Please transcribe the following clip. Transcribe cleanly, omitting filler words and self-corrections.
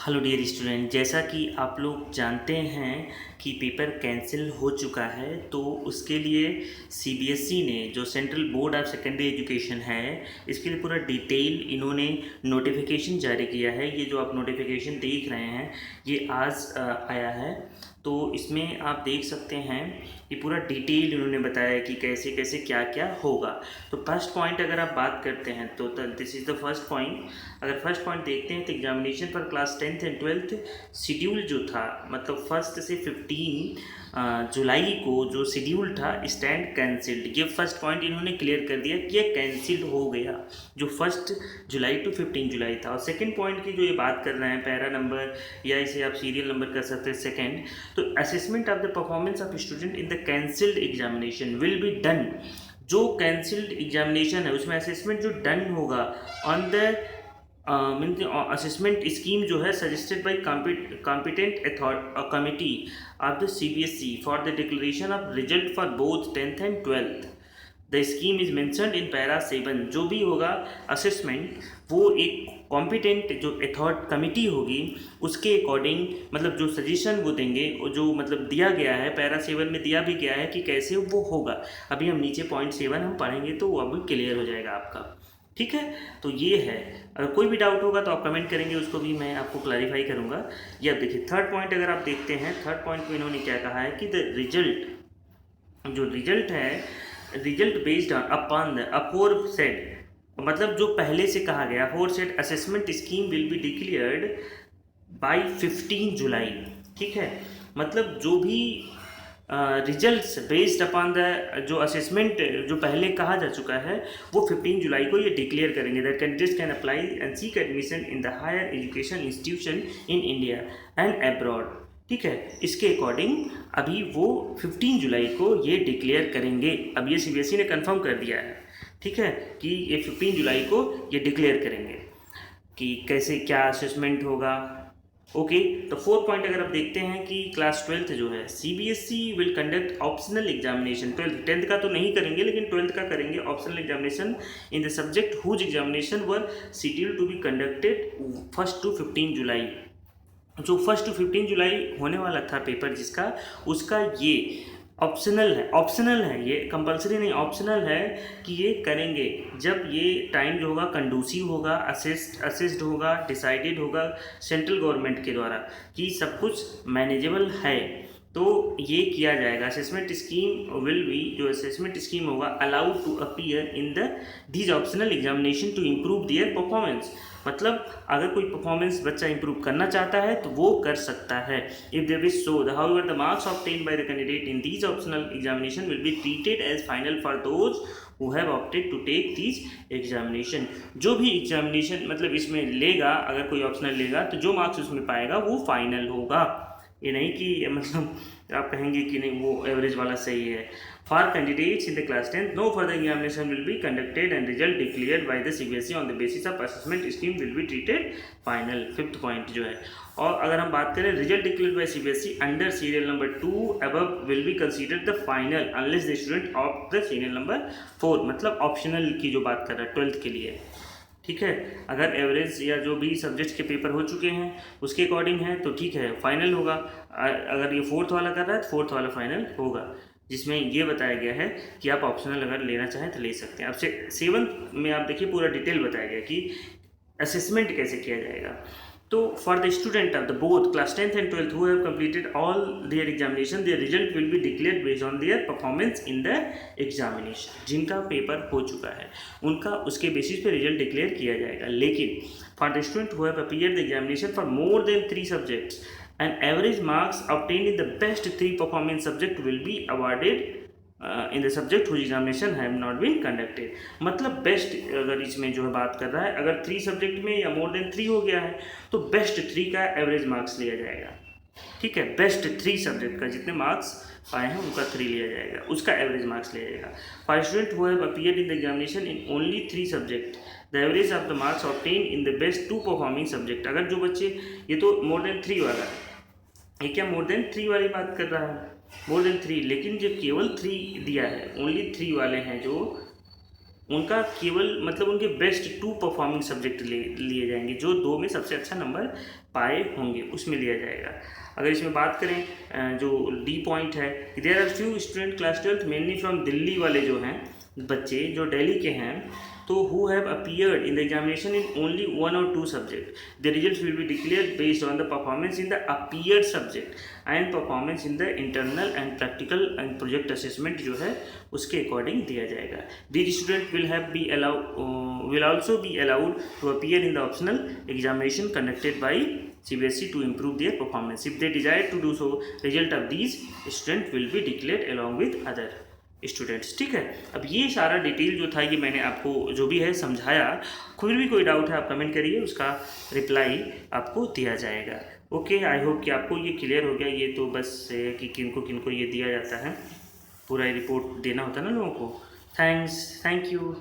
Hello dear student, जैसा कि आप लोग जानते हैं कि पेपर कैंसिल हो चुका है, तो उसके लिए सीबीएसई ने, जो central board of secondary education है, इसके लिए पूरा डिटेल इन्होंने नोटिफिकेशन जारी किया है। ये जो आप नोटिफिकेशन देख रहे हैं ये आज आया है। तो इसमें आप देख सकते हैं कि पूरा डिटेल इन्होंने बताया कि कैसे कैसे क्या क्या होगा। तो फर्स्ट पॉइंट अगर आप बात करते हैं तो this is the first point. अगर फर्स्ट पॉइंट देखते हैं तो examination for class 10th and 12th schedule जो था, मतलब 1 से 15 जुलाई को जो शेड्यूल था स्टैंड कैंसिल्ड। ये फर्स्ट पॉइंट इन्होंने क्लियर कर दिया कि ये कैंसिल्ड हो गया, जो 1 जुलाई टू 15 जुलाई था। और सेकंड पॉइंट की जो ये बात कर रहे हैं, पैरा नंबर या इसे आप सीरियल नंबर कर सकते हैं सेकंड, तो assessment of the performance of student in the cancelled examination will be done. जो कैंसिल्ड एग्जामिनेशन है उसमें असेसमेंट जो डन होगा on the mean assessment scheme जो है suggested by competent committee of the CBSE for the declaration of result for both 10th and 12th। The scheme is mentioned in para 7। जो भी होगा assessment, वो एक competent जो authority committee होगी उसके अकॉर्डिंग, मतलब जो सजेशन वो देंगे, और जो मतलब दिया गया है पैरा 7 में दिया भी गया है कि कैसे वो होगा। अभी हम नीचे पॉइंट 7 हम पढ़ेंगे तो वो अभी क्लियर हो जाएगा आपका। ठीक है, तो ये है। अगर कोई भी डाउट होगा तो आप कमेंट करेंगे, उसको भी मैं आपको क्लैरिफाई करूँगा। ये अब देखिए थर्ड पॉइंट अगर आप देखते हैं, थर्ड पॉइंट में इन्होंने क्या कहा है कि द रिजल्ट, जो रिजल्ट है, result based upon the aforesaid, मतलब जो पहले से कहा गया aforesaid assessment scheme will be declared by 15 जुलाई। ठीक है, मतलब जो भी रिजल्ट्स बेस्ड अपॉन द जो असेसमेंट जो पहले कहा जा चुका है वो 15 जुलाई को ये डिक्लेयर करेंगे that candidates can apply and seek admission in the higher education institution in India and abroad. ठीक है, इसके अकॉर्डिंग अभी वो 15 जुलाई को ये डिक्लेयर करेंगे। अब ये सीबीएसई ने कंफर्म कर दिया है, ठीक है, कि ये 15 जुलाई को ये डिक्लेयर करेंगे कि कैसे क्या असेसमेंट होगा। ओके, तो फोर्थ पॉइंट अगर आप देखते हैं कि क्लास 12th जो है CBSE will conduct optional examination. 10th का तो नहीं करेंगे लेकिन 12th का करेंगे optional examination in the subject whose examination were scheduled to be conducted 1 to 15 July. जो 1 to 15 जुलाई होने वाला था पेपर जिसका, उसका ये ऑप्शनल है, ये कंपलसरी नहीं, ऑप्शनल है कि ये करेंगे जब ये टाइम जो होगा कंडूसिव होगा, असिस्ड होगा, डिसाइडेड होगा सेंट्रल गवर्नमेंट के द्वारा कि सब कुछ मैनेजेबल है, तो ये किया जाएगा। असेसमेंट स्कीम विल बी, जो असेसमेंट स्कीम होगा, allowed to appear in the these optional examination to improve their performance. मतलब अगर कोई परफॉर्मेंस बच्चा इंप्रूव करना चाहता है तो वो कर सकता है। If they wish so however the marks obtained by the candidate in these optional examination will be treated as final for those who have opted to take these examination. जो भी एग्जामिनेशन मतलब इसमें लेगा, अगर कोई ऑप्शनल लेगा तो जो मार्क्स उसमें पाएगा वो फाइनल होगा। ये नहीं कि मतलब आप कहेंगे कि नहीं वो एवरेज वाला सही है। For candidates in the class 10th no further examination will be conducted and result declared by the CBSE on the basis of assessment scheme will be treated final. Fifth point जो है, और अगर हम बात करें result declared by CBSE under serial number 2 above will be considered the final unless the student of the serial number 4, मतलब optional की जो बात कर रहा है 12th के लिए। ठीक है, अगर एवरेज या जो भी सब्जेक्ट्स के पेपर हो चुके हैं उसके अकॉर्डिंग है तो ठीक है फाइनल होगा। अगर ये 4th वाला कर रहा है तो 4th वाला फाइनल होगा, जिसमें ये बताया गया है कि आप ऑप्शनल अगर लेना चाहें तो ले सकते हैं। अब से 7th में आप देखिए पूरा डिटेल बताया गया कि असेसमेंट कैसे किया जाएगा। तो for the student of the both class 10th and 12th who have completed all their examination their result will be declared based on their performance in the examination. जिनका पेपर हो चुका है उनका उसके बेसिस पे रिजल्ट डिक्लेयर किया जाएगा। लेकिन for the student who have appeared the examination for more than 3 subjects and average marks obtained in the best 3 performing subject will be awarded in the subject whose examination have not been conducted। मतलब best अगर इसमें जो है बात कर रहा है, अगर 3 सब्जेक्ट में या मोर देन 3 हो गया है तो बेस्ट 3 का एवरेज मार्क्स लिया जाएगा। ठीक है, बेस्ट 3 सब्जेक्ट का जितने मार्क्स पाए हैं उनका 3 लिया जाएगा, उसका एवरेज मार्क्स लिया जाएगा। For student who have appeared in the examination in only 3 subject the average of the marks obtain in the best 2 performing subject. अगर जो बच्चे, ये तो मोर देन 3 वाला है, ये क्या मोर देन 3 वाली बात कर रहा है, मोर देन 3, लेकिन जो केवल 3 दिया है, ओनली 3 वाले हैं जो उनका केवल मतलब उनके बेस्ट 2 परफॉर्मिंग सब्जेक्ट लिए जाएंगे, जो 2 में सबसे अच्छा नंबर पाए होंगे उसमें लिया जाएगा। अगर इसमें बात करें जो डी पॉइंट है, there are few student class 12 mainly from Delhi वाले जो हैं बच्चे जो दिल्ली के हैं, तो who have appeared in the examination in only 1 or 2 subject, the results will be declared based on the performance in the appeared subject and performance in the internal and practical and project assessment जो है उसके according दिया जाएगा। These student will also be allowed to appear in the optional examination conducted by CBSE to improve their performance. If they desire to do so, result of these student will be declared along with other students. ठीक है, अब ये सारा detail जो था ये मैंने आपको जो भी है समझाया। फिर भी कोई डाउट है आप कमेंट करिए, उसका रिप्लाई आपको दिया जाएगा। ओके, आई होप कि आपको ये क्लियर हो गया। ये तो बस है कि किनको किनको ये दिया जाता है, पूरा रिपोर्ट देना होता है ना लोगों को। Thank you.